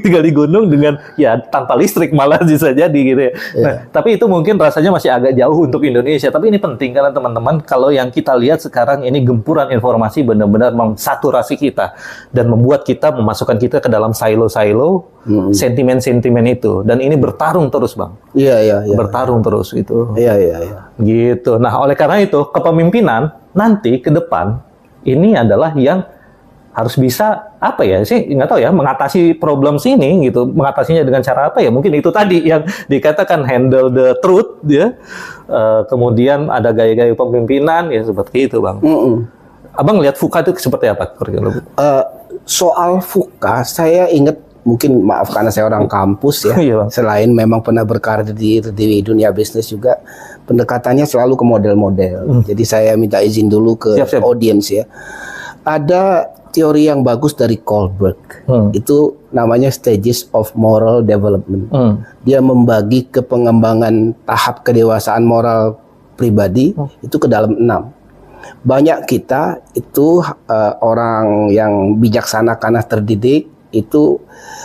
A: tinggal di gunung dengan ya tanpa listrik malah bisa jadi gitu ya. Nah, tapi itu mungkin rasanya masih agak jauh untuk Indonesia. Tapi ini penting karena teman-teman, kalau yang kita lihat sekarang ini gempuran informasi benar-benar mensaturasi kita dan membuat kita, memasukkan kita ke dalam silo-silo sentimen-sentimen itu. Dan ini bertarung terus, Bang.
B: Iya.
A: Bertarung terus gitu.
B: Iya.
A: Gitu. Nah, oleh karena itu kepemimpinan nanti ke depan ini adalah yang harus bisa nggak tahu ya, mengatasi problem sini gitu. Mengatasinya dengan cara apa ya? Mungkin itu tadi yang dikatakan handle the truth ya. Kemudian ada gaya-gaya pemimpinan ya, seperti itu, Bang. Abang lihat VUCA itu seperti apa?
B: Soal VUCA saya ingat, mungkin maaf karena saya orang kampus ya.
A: Iya, Bang.
B: Selain memang pernah berkarir di dunia bisnis juga, pendekatannya selalu ke model-model. Jadi saya minta izin dulu ke audiens ya. Ada teori yang bagus dari Kohlberg. Itu namanya stages of moral development. Dia membagi ke pengembangan tahap kedewasaan moral pribadi itu ke dalam 6. Banyak kita itu orang yang bijaksana karena terdidik itu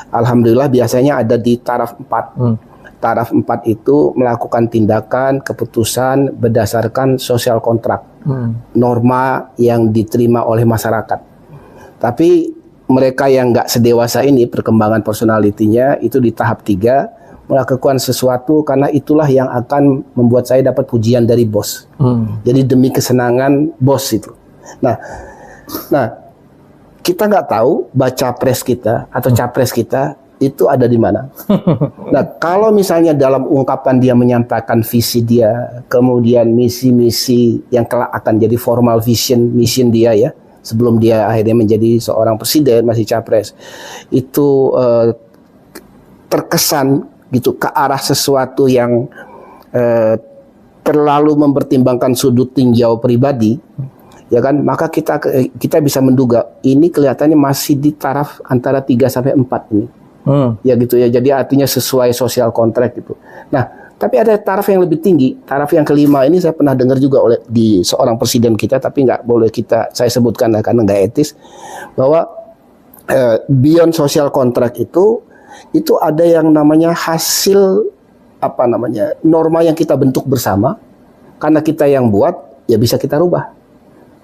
B: alhamdulillah biasanya ada di taraf 4. Taraf 4 itu melakukan tindakan, keputusan berdasarkan social contract, norma yang diterima oleh masyarakat. Tapi mereka yang nggak sedewasa ini, perkembangan personalitinya itu di tahap 3, melakukan sesuatu karena itulah yang akan membuat saya dapat pujian dari bos. Jadi demi kesenangan bos itu. Nah kita nggak tahu baca pres kita atau capres kita itu ada di mana. Nah, kalau misalnya dalam ungkapan dia menyampaikan visi dia, kemudian misi-misi yang kelak akan jadi formal mission dia ya, sebelum dia akhirnya menjadi seorang presiden, masih capres, itu terkesan gitu ke arah sesuatu yang terlalu mempertimbangkan sudut tinjau pribadi, ya kan, maka kita bisa menduga ini kelihatannya masih di taraf antara 3 sampai 4 ini. Ya gitu ya, jadi artinya sesuai social contract gitu. Nah, tapi ada taraf yang lebih tinggi, taraf yang kelima ini saya pernah dengar juga di seorang presiden kita, tapi nggak boleh saya sebutkan karena nggak etis, bahwa beyond social contract itu ada yang namanya hasil norma yang kita bentuk bersama, karena kita yang buat ya bisa kita rubah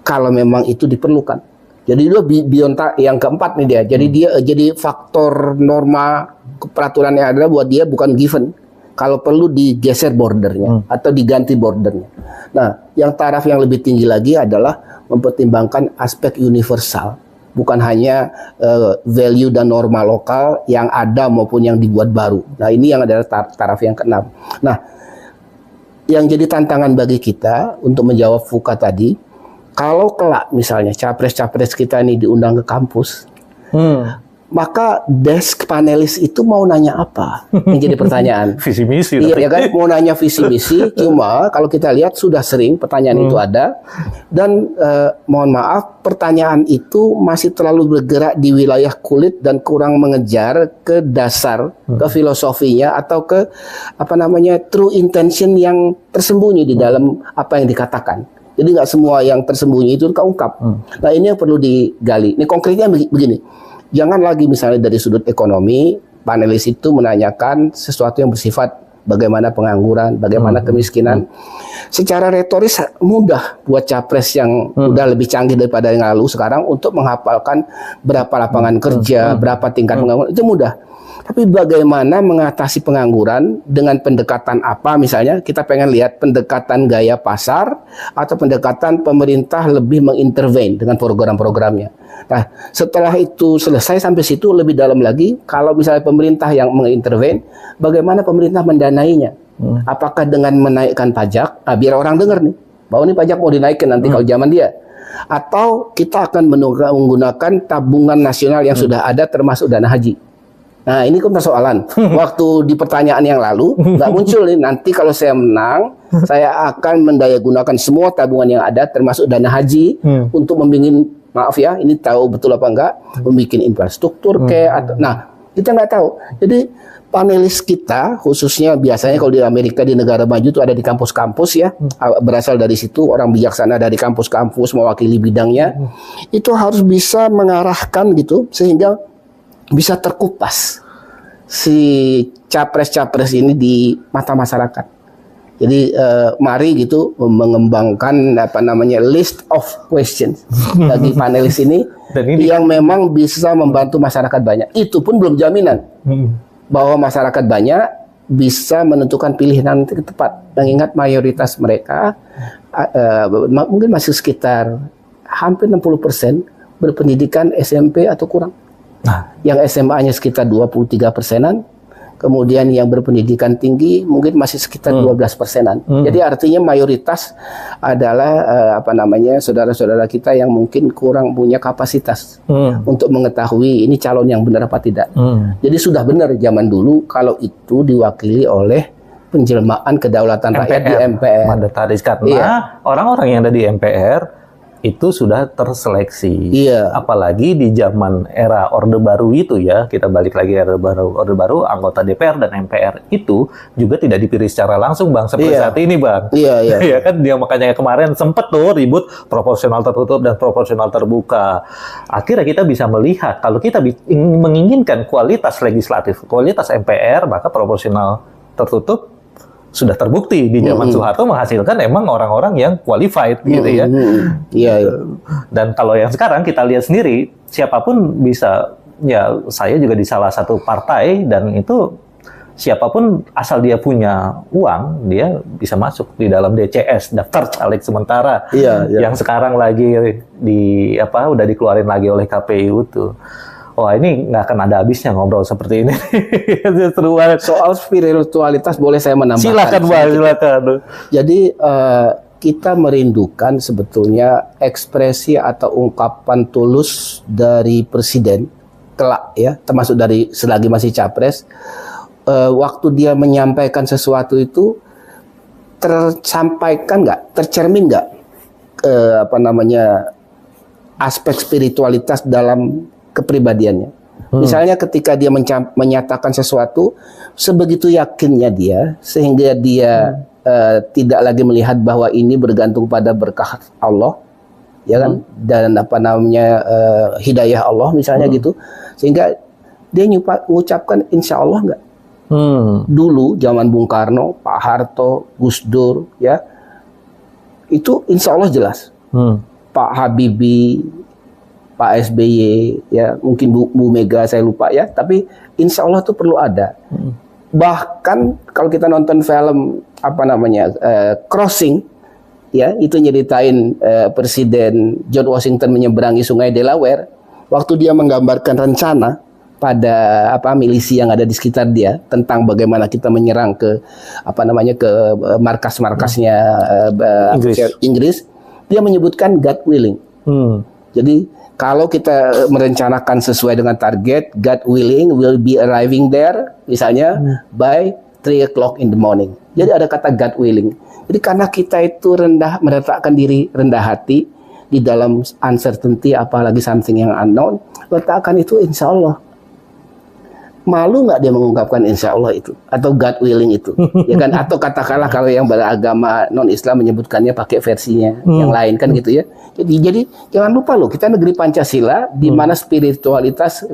B: kalau memang itu diperlukan. Jadi itu beyond yang keempat nih dia. Jadi dia jadi faktor norma peraturan yang ada buat dia bukan given. Kalau perlu digeser bordernya atau diganti bordernya. Nah, yang taraf yang lebih tinggi lagi adalah mempertimbangkan aspek universal, bukan hanya value dan norma lokal yang ada maupun yang dibuat baru. Nah, ini yang adalah taraf yang ke-6. Nah, yang jadi tantangan bagi kita untuk menjawab VUCA tadi, kalau kelak misalnya capres-capres kita ini diundang ke kampus, maka desk panelis itu mau nanya apa? Yang jadi pertanyaan.
A: Visi misi.
B: Iya kan, mau nanya visi misi. Cuma kalau kita lihat sudah sering pertanyaan itu ada, dan mohon maaf, pertanyaan itu masih terlalu bergerak di wilayah kulit dan kurang mengejar ke dasar, ke filosofinya atau ke true intention yang tersembunyi di dalam apa yang dikatakan. Jadi nggak semua yang tersembunyi itu keungkap. Nah, ini yang perlu digali. Ini konkretnya begini. Jangan lagi misalnya dari sudut ekonomi, panelis itu menanyakan sesuatu yang bersifat bagaimana pengangguran, bagaimana kemiskinan. Secara retoris mudah buat capres yang udah lebih canggih daripada yang lalu sekarang untuk menghafalkan berapa lapangan kerja, berapa tingkat pengangguran, itu mudah. Tapi bagaimana mengatasi pengangguran dengan pendekatan apa, misalnya kita pengen lihat pendekatan gaya pasar atau pendekatan pemerintah lebih mengintervene dengan program-programnya. Nah, setelah itu selesai sampai situ lebih dalam lagi, kalau misalnya pemerintah yang mengintervene, bagaimana pemerintah mendanainya? Apakah dengan menaikkan pajak? Nah, biar orang dengar nih, bahwa ini pajak mau dinaikkan nanti kalau zaman dia. Atau kita akan menggunakan tabungan nasional yang sudah ada termasuk dana haji. Nah, ini kan persoalan. Waktu di pertanyaan yang lalu nggak muncul nih. Nanti kalau saya menang, saya akan mendayagunakan semua tabungan yang ada, termasuk dana haji, untuk membimbing, maaf ya, ini tahu betul apa enggak, membikin infrastruktur atau, nah, kita nggak tahu. Jadi panelis kita, khususnya biasanya kalau di Amerika, di negara maju itu ada di kampus-kampus ya, berasal dari situ, orang bijaksana dari kampus-kampus mewakili bidangnya, itu harus bisa mengarahkan gitu sehingga bisa terkupas si capres-capres ini di mata masyarakat. Jadi mari gitu mengembangkan list of questions bagi panelis ini yang memang bisa membantu masyarakat banyak. Itu pun belum jaminan bahwa masyarakat banyak bisa menentukan pilihan yang tepat. Mengingat mayoritas mereka mungkin masih sekitar hampir 60% berpendidikan SMP atau kurang. Nah, yang SMA-nya sekitar 23%-an, kemudian yang berpendidikan tinggi mungkin masih sekitar 12%-an. Jadi artinya mayoritas adalah saudara-saudara kita yang mungkin kurang punya kapasitas untuk mengetahui ini calon yang benar apa tidak. Jadi sudah benar zaman dulu kalau itu diwakili oleh penjelmaan kedaulatan rakyat di MPR.
A: Mandataris, karena orang-orang yang ada di MPR itu sudah terseleksi. Apalagi di zaman era Orde Baru itu ya, kita balik lagi Orde Baru, anggota DPR dan MPR itu juga tidak dipilih secara langsung, Bang, seperti saat ini, Bang. Ya kan, dia makanya kemarin sempet tuh ribut proporsional tertutup dan proporsional terbuka. Akhirnya kita bisa melihat kalau kita menginginkan kualitas legislatif, kualitas MPR, maka proporsional tertutup sudah terbukti di zaman Soeharto menghasilkan emang orang-orang yang qualified gitu ya. Dan kalau yang sekarang kita lihat sendiri, siapapun bisa, ya saya juga di salah satu partai, dan itu siapapun asal dia punya uang, dia bisa masuk di dalam DCS, daftar caleg sementara, yang sekarang lagi udah dikeluarin lagi oleh KPU tuh. Wah, ini nggak akan ada habisnya ngobrol seperti ini. Seru banget.
B: Soal spiritualitas boleh saya menambahkan?
A: Silakan, Bang, silakan.
B: Jadi kita merindukan sebetulnya ekspresi atau ungkapan tulus dari presiden kelak ya, termasuk dari selagi masih capres, waktu dia menyampaikan sesuatu itu tersampaikan nggak, tercermin nggak aspek spiritualitas dalam kepribadiannya. Misalnya ketika dia menyatakan sesuatu sebegitu yakinnya dia, sehingga dia tidak lagi melihat bahwa ini bergantung pada berkah Allah, ya kan, dan hidayah Allah misalnya gitu, sehingga dia mengucapkan insya Allah nggak. Dulu zaman Bung Karno, Pak Harto, Gus Dur, ya itu insya Allah jelas. Pak Habibie, Pak SBY, ya mungkin Bu Mega saya lupa ya, tapi insya Allah itu perlu ada. Bahkan kalau kita nonton film Crossing, ya itu nyeritain Presiden George Washington menyeberangi Sungai Delaware, waktu dia menggambarkan rencana pada milisi yang ada di sekitar dia tentang bagaimana kita menyerang ke ke markas-markasnya Inggris, dia menyebutkan God willing. Jadi kalau kita merencanakan sesuai dengan target, God willing will be arriving there misalnya by 3 o'clock in the morning. Jadi ada kata God willing. Jadi karena kita itu meletakkan diri rendah hati di dalam uncertainty, apalagi something yang unknown, letakkan itu insya Allah. Malu nggak dia mengungkapkan insya Allah itu atau God willing itu, ya kan? Atau katakanlah kalau yang beragama non Islam menyebutkannya pakai versinya yang lain kan gitu ya. Jadi jangan lupa loh, kita negeri Pancasila di mana spiritualitas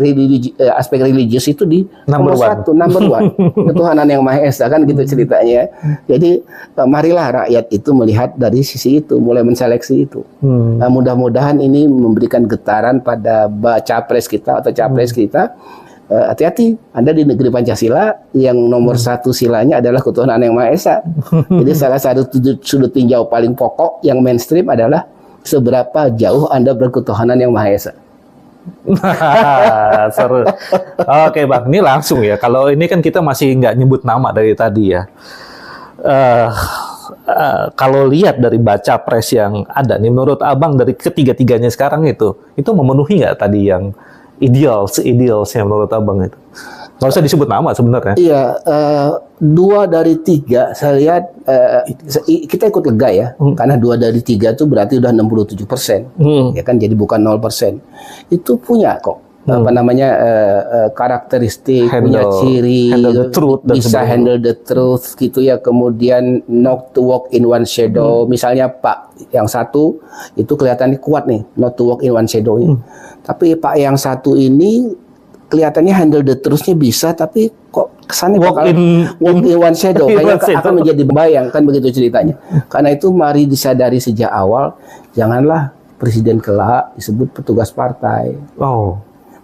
B: aspek religius itu di nomor 1, number one, ketuhanan yang Maha Esa kan gitu ceritanya. Jadi marilah rakyat itu melihat dari sisi itu, mulai menseleksi itu. Mudah-mudahan ini memberikan getaran pada capres kita atau capres kita. Hati-hati, Anda di negeri Pancasila yang nomor 1 silanya adalah ketuhanan yang Maha Esa. Jadi salah satu sudut tinjau paling pokok yang mainstream adalah seberapa jauh Anda berketuhanan yang Maha Esa.
A: Seru. Oke Bang, ini langsung ya. Kalau ini kan kita masih nggak nyebut nama dari tadi ya. Kalau lihat dari baca pres yang ada nih, menurut Abang dari ketiga-tiganya sekarang itu memenuhi nggak tadi yang idealsnya menurut Abang itu? Nggak usah disebut nama sebenarnya.
B: Iya, 2 dari 3 saya lihat kita ikut lega ya, karena 2 dari 3 itu berarti udah 67%, ya kan, jadi bukan 0%. Itu punya kok apa namanya karakteristik, punya ciri, bisa handle the truth gitu ya. Kemudian not to walk in one shadow. Misalnya Pak yang satu itu kelihatannya kuat nih, not to walk in one shadow-nya. Tapi Pak yang satu ini kelihatannya handle the truth-nya bisa, tapi kok kesannya walk in one shadow, kayak akan menjadi bayang kan begitu ceritanya. Karena itu mari disadari sejak awal, janganlah presiden kelak disebut petugas partai.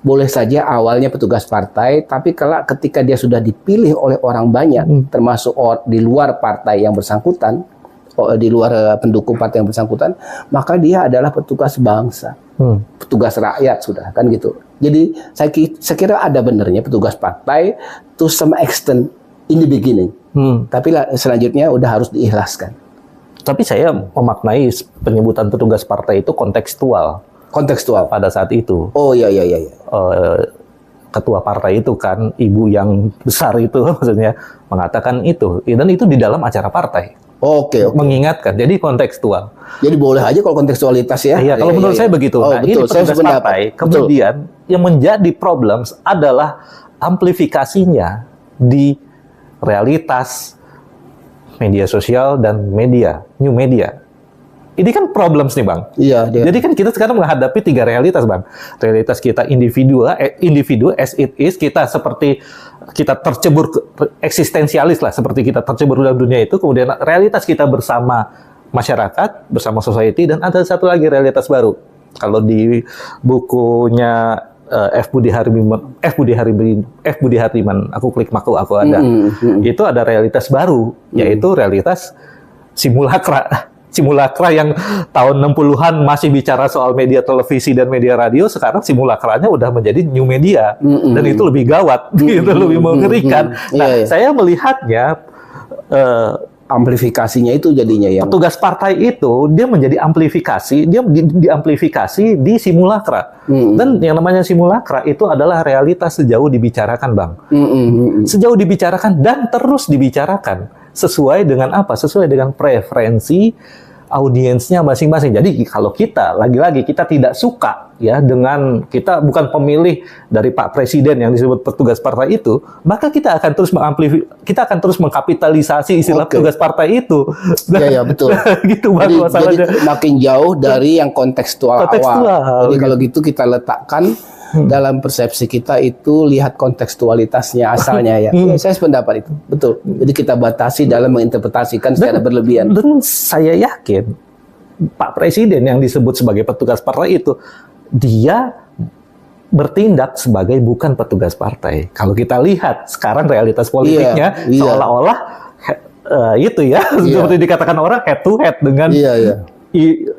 B: Boleh saja awalnya petugas partai, tapi kelak ketika dia sudah dipilih oleh orang banyak, termasuk di luar partai yang bersangkutan, di luar pendukung partai yang bersangkutan, maka dia adalah petugas bangsa, petugas rakyat sudah kan gitu. Jadi saya kira ada benernya petugas partai to some extent in the beginning, tapi selanjutnya udah harus diikhlaskan.
A: Tapi saya memaknai penyebutan petugas partai itu kontekstual pada saat itu.
B: Oh iya.
A: Ketua partai itu kan, ibu yang besar itu maksudnya mengatakan itu, dan itu di dalam acara partai. Oke. Mengingatkan, jadi kontekstual.
B: Jadi boleh aja kalau kontekstualitas ya.
A: Iya, kalau menurut saya begitu. Nah, ini petugas partai. Kemudian yang menjadi problem adalah amplifikasinya di realitas media sosial dan new media. Ini kan problems nih Bang.
B: Iya.
A: Jadi kan kita sekarang menghadapi 3 realitas Bang. Realitas kita individu as it is, kita tercebur eksistensialis lah, seperti kita tercebur dalam dunia itu. Kemudian realitas kita bersama masyarakat, bersama society, dan ada satu lagi realitas baru. Kalau di bukunya F. Budi Hardiman, aku klik maku aku ada. Itu ada realitas baru, yaitu realitas simulakra yang tahun 60-an masih bicara soal media televisi dan media radio, sekarang simulakranya udah menjadi new media, dan itu lebih gawat, itu lebih mengerikan. Nah, saya melihatnya
B: amplifikasinya itu jadinya yang
A: petugas partai itu dia menjadi amplifikasi, dia diamplifikasi di simulakra. Dan yang namanya simulakra itu adalah realitas sejauh dibicarakan, Bang. Sejauh dibicarakan dan terus dibicarakan. Sesuai dengan apa? Sesuai dengan preferensi audiensnya masing-masing. Jadi kalau kita lagi-lagi kita tidak suka ya dengan, kita bukan pemilih dari Pak Presiden yang disebut petugas partai itu, maka kita akan terus mengkapitalisasi istilah petugas partai itu.
B: Iya betul.
A: Gitu Bang,
B: jadi makin jauh dari yang kontekstual awal. Jadi kalau gitu kita letakkan dalam persepsi kita itu lihat kontekstualitasnya asalnya ya. Saya sependapat itu. Betul. Jadi kita batasi dalam menginterpretasikan secara berlebihan.
A: Dan saya yakin Pak Presiden yang disebut sebagai petugas partai itu, dia bertindak sebagai bukan petugas partai. Kalau kita lihat sekarang realitas politiknya seolah-olah itu ya, seperti dikatakan orang head to head dengan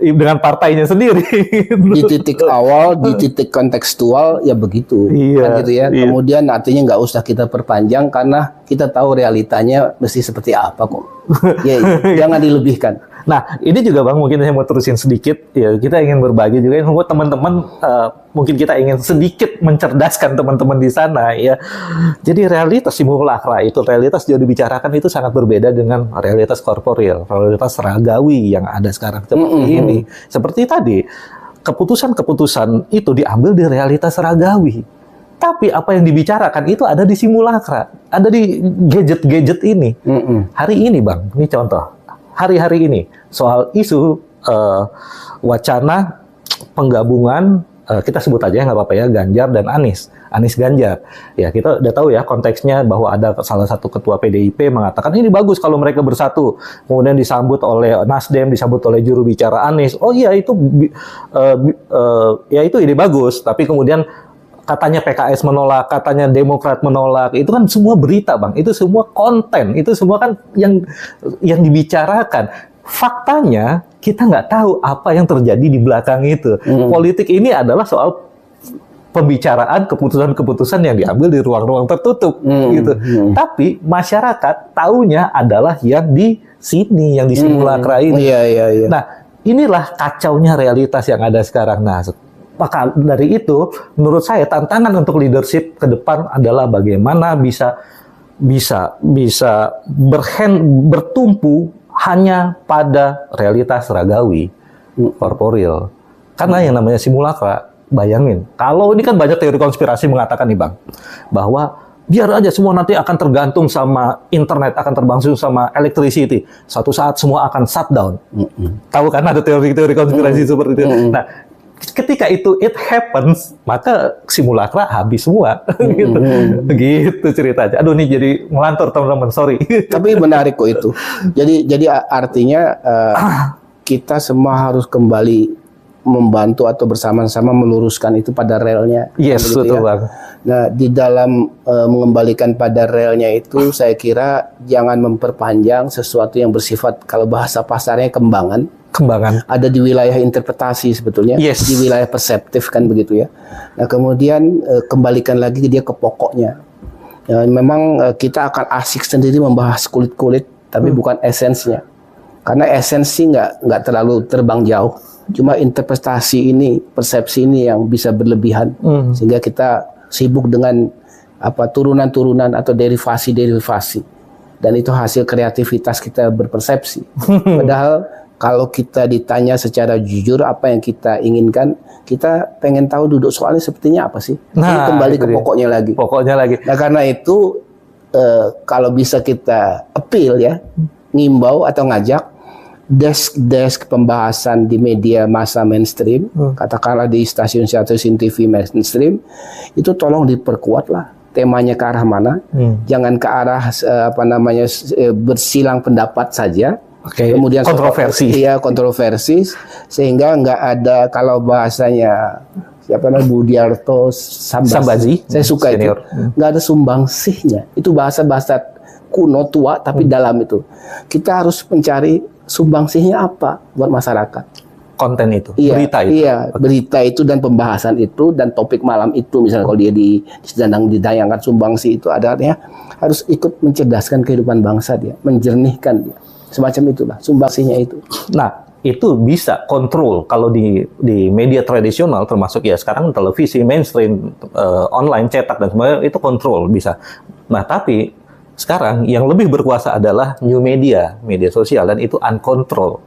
A: dengan partainya sendiri.
B: Di titik awal, di titik kontekstual ya begitu, kan gitu ya. Kemudian artinya nggak usah kita perpanjang karena kita tahu realitanya mesti seperti apa kok. Jangan dilebihkan.
A: Nah, ini juga Bang, mungkin saya mau terusin sedikit. Ya, kita ingin berbagi juga buat teman-teman. Mungkin kita ingin sedikit mencerdaskan teman-teman di sana, ya. Jadi realitas simulakra itu, realitas yang dibicarakan itu sangat berbeda dengan realitas korporeal, realitas ragawi yang ada sekarang seperti ini. Seperti tadi, keputusan-keputusan itu diambil di realitas ragawi. Tapi apa yang dibicarakan itu ada di simulakra, ada di gadget-gadget ini. Hari ini Bang, ini contoh. Hari-hari ini soal isu wacana penggabungan, kita sebut aja nggak apa-apa ya, Ganjar dan Anies Ganjar. Ya, kita udah tahu ya konteksnya bahwa ada salah satu ketua PDIP mengatakan ini bagus kalau mereka bersatu. Kemudian disambut oleh Nasdem, disambut oleh juru bicara Anies. Oh iya itu ya itu ide bagus. Tapi kemudian katanya PKS menolak, katanya Demokrat menolak, itu kan semua berita Bang, itu semua konten, itu semua kan yang dibicarakan. Faktanya kita nggak tahu apa yang terjadi di belakang itu. Politik ini adalah soal pembicaraan keputusan-keputusan yang diambil di ruang-ruang tertutup, gitu. Tapi masyarakat taunya adalah yang di sini, yang di simulakra ini.
B: Iya.
A: Nah, inilah kacaunya realitas yang ada sekarang. Nah, maka dari itu, menurut saya tantangan untuk leadership ke depan adalah bagaimana bisa bertumpu hanya pada realitas ragawi, korporeal. Karena yang namanya simulakra, bayangin, kalau ini kan banyak teori konspirasi mengatakan nih Bang, bahwa biar aja semua nanti akan tergantung sama internet, akan tergantung sama electricity. Suatu saat semua akan shutdown. Tahu kan ada teori-teori konspirasi seperti itu. Nah, ketika itu it happens, maka simulakra habis semua. Gitu ceritanya. Aduh, nih jadi ngelantur teman-teman, sorry.
B: Tapi menarik kok itu. Jadi artinya kita semua harus kembali membantu atau bersama-sama meluruskan itu pada relnya.
A: Yes, betul Bang.
B: Nah, di dalam mengembalikan pada relnya itu, saya kira jangan memperpanjang sesuatu yang bersifat, kalau bahasa pasarnya kembangan. Ada di wilayah interpretasi sebetulnya, di wilayah perseptif kan begitu ya. Nah, kemudian kembalikan lagi dia ke pokoknya. Ya, memang kita akan asik sendiri membahas kulit-kulit, tapi bukan esensinya. Karena esensi nggak terlalu terbang jauh. Cuma interpretasi ini, persepsi ini yang bisa berlebihan, sehingga kita sibuk dengan turunan-turunan atau derivasi-derivasi. Dan itu hasil kreativitas kita berpersepsi. Padahal kalau kita ditanya secara jujur apa yang kita inginkan, kita pengen tahu duduk soalnya sepertinya apa sih?
A: Nah,
B: kembali ke pokoknya lagi. Nah, karena itu kalau bisa kita appeal ya, ngimbau atau ngajak desk pembahasan di media massa mainstream, katakanlah di stasiun-stasiun TV mainstream, itu tolong diperkuat lah. Temanya ke arah mana? Jangan ke arah bersilang pendapat saja. Kemudian kontroversi. Kontroversi sehingga nggak ada, kalau bahasanya Budiarto Sambazi, saya suka senior. Itu nggak ada sumbangsihnya. Itu bahasa kuno tua tapi dalam itu kita harus mencari sumbangsihnya apa buat masyarakat.
A: Konten itu, berita itu.
B: Iya, berita itu dan pembahasan itu dan topik malam itu, misalnya kalau dia sedang ditayangkan sumbangsih itu adanya harus ikut mencerdaskan kehidupan bangsa dia, menjernihkan dia. Semacam itulah sumbangsihnya itu.
A: Nah, itu bisa kontrol kalau di media tradisional, termasuk ya sekarang televisi mainstream, online, cetak dan sebagainya, itu kontrol bisa. Nah, tapi sekarang yang lebih berkuasa adalah new media sosial, dan itu uncontrol.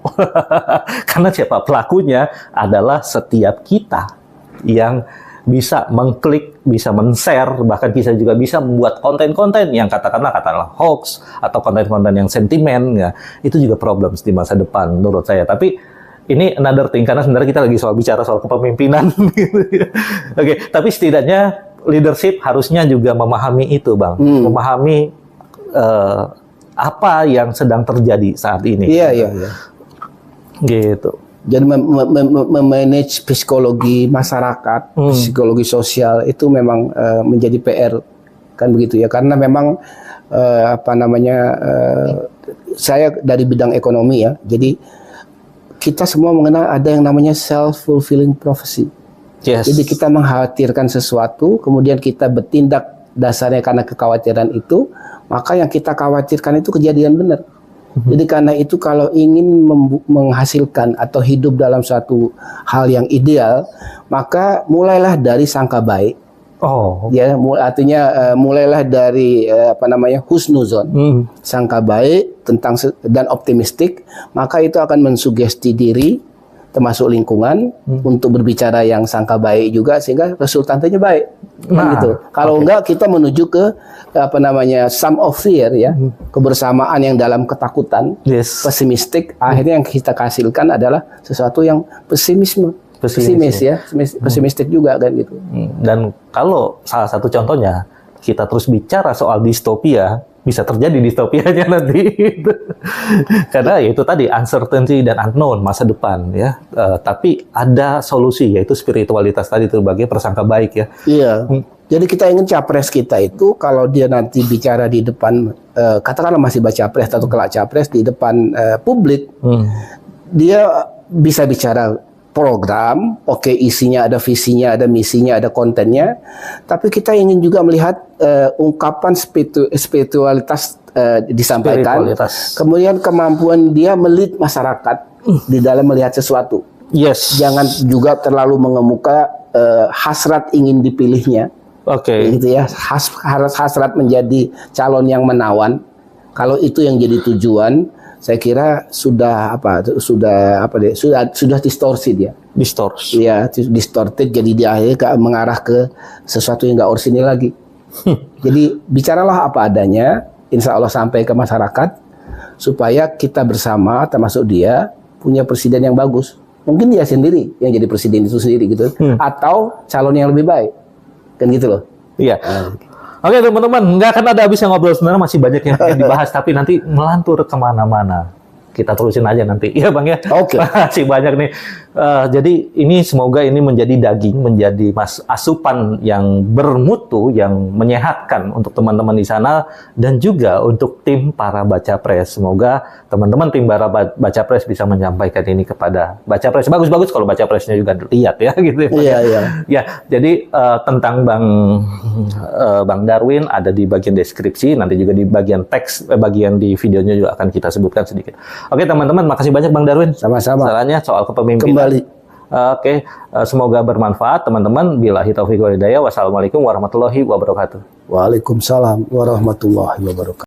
A: Karena siapa pelakunya adalah setiap kita yang bisa mengklik, bisa men-share, bahkan kita juga bisa membuat konten-konten yang katakanlah hoax atau konten-konten yang sentimen, ya. Itu juga problem di masa depan menurut saya. Tapi ini another thing, karena sebenarnya kita lagi bicara soal kepemimpinan. Oke, tapi setidaknya leadership harusnya juga memahami itu, Bang. Memahami apa yang sedang terjadi saat ini.
B: Iya.
A: Gitu.
B: Jadi memanage psikologi masyarakat, psikologi sosial itu memang menjadi PR, kan begitu ya. Karena memang saya dari bidang ekonomi ya. Jadi kita semua mengenal ada yang namanya self-fulfilling prophecy.
A: Yes.
B: Jadi kita mengkhawatirkan sesuatu, kemudian kita bertindak dasarnya karena kekhawatiran itu, maka yang kita khawatirkan itu kejadian benar. Jadi karena itu kalau ingin menghasilkan atau hidup dalam suatu hal yang ideal, maka mulailah dari sangka baik.
A: Oh,
B: Ya, artinya mulailah dari husnuzon, sangka baik dan optimistik, maka itu akan mensugesti diri, termasuk lingkungan, untuk berbicara yang sangka baik juga, sehingga resultantenya baik. Kan gitu. Kalau enggak, kita menuju ke sum of fear, ya, kebersamaan yang dalam ketakutan, pesimistik. Akhirnya yang kita hasilkan adalah sesuatu yang pesimistik juga, kan gitu.
A: Dan kalau salah satu contohnya kita terus bicara soal distopia, bisa terjadi distopianya nanti. Karena ya itu tadi uncertainty dan unknown, masa depan, ya. Tapi ada solusi, yaitu spiritualitas tadi sebagai prasangka baik, ya.
B: Iya. Jadi kita ingin capres kita itu kalau dia nanti bicara di depan, katakanlah masih baca capres atau kelak capres di depan publik, dia bisa bicara program, oke, isinya ada visinya, ada misinya, ada kontennya, tapi kita ingin juga melihat ungkapan spiritualitas disampaikan, kemudian kemampuan dia melihat masyarakat di dalam melihat sesuatu. Jangan juga terlalu mengemuka hasrat ingin dipilihnya, gitu ya, hasrat menjadi calon yang menawan. Kalau itu yang jadi tujuan, saya kira sudah distorsi dia. Distorted, jadi dia akhirnya mengarah ke sesuatu yang nggak orisinil lagi. Jadi bicaralah apa adanya, insya Allah sampai ke masyarakat, supaya kita bersama, termasuk dia, punya presiden yang bagus. Mungkin dia sendiri yang jadi presiden itu sendiri, gitu, atau calon yang lebih baik, kan gitu loh.
A: Iya. Oke teman-teman, nggak akan ada habisnya ngobrol, sebenarnya masih banyak yang dibahas, tapi nanti melantur kemana-mana. Kita terusin aja nanti, ya Bang, ya. Masih banyak nih. Jadi ini semoga ini menjadi daging, menjadi asupan yang bermutu, yang menyehatkan untuk teman-teman di sana, dan juga untuk tim para baca pres. Semoga teman-teman tim para baca pres bisa menyampaikan ini kepada baca pres. Bagus-bagus kalau baca presnya juga lihat, ya, gitu. Ya, jadi tentang Bang Darwin ada di bagian deskripsi, nanti juga di bagian teks, bagian di videonya juga akan kita sebutkan sedikit. Oke teman-teman, makasih banyak Bang Darwin.
B: Sama-sama.
A: Sarannya soal kepemimpinan. Semoga bermanfaat teman-teman. Billahi taufiq wal hidayah. Wassalamualaikum warahmatullahi wabarakatuh.
B: Waalaikumsalam warahmatullahi wabarakatuh.